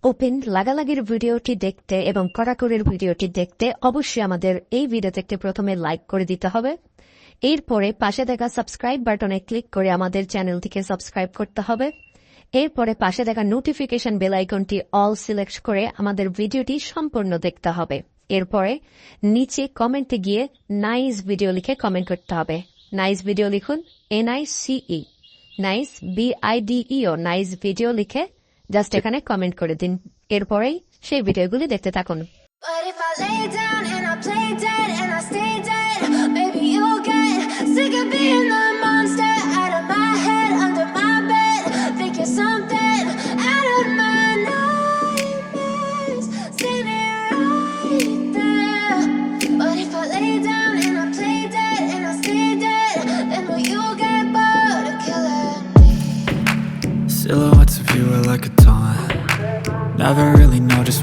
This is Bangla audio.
ওপেন লাগালাগির ভিডিওটি দেখতে এবং কড়াকড়ির ভিডিওটি দেখতে অবশ্যই আমাদের এই ভিডিওতে একটি প্রথমে লাইক করে দিতে হবে। এরপরে পাশে দেখা সাবস্ক্রাইব বাটনে ক্লিক করে আমাদের চ্যানেলটিকে সাবস্ক্রাইব করতে হবে। এরপরে পাশে দেখা নোটিফিকেশন বেল আইকনটি অল সিলেক্ট করে আমাদের ভিডিওটি সম্পূর্ণ দেখতে হবে। এরপরে নিচে কমেন্টে গিয়ে নাইস ভিডিও লিখে কমেন্ট করতে হবে। নাইস ভিডিও লিখুন, NICE, nice BIDEO, nice video লিখে জাস্ট এখানে কমেন্ট করে দিন। এরপরেই সেই ভিডিওগুলি দেখতে থাকুন। But if I lay down and I play dead and I stay dead, maybe you'll get sick of being the monster out of my head, under my bed. Think you're something out of my nightmares, standing right there. But if I lay down and I play dead and I stay dead, then will you get bored of killing me? Silhouettes of you are like a taunt. Never really know just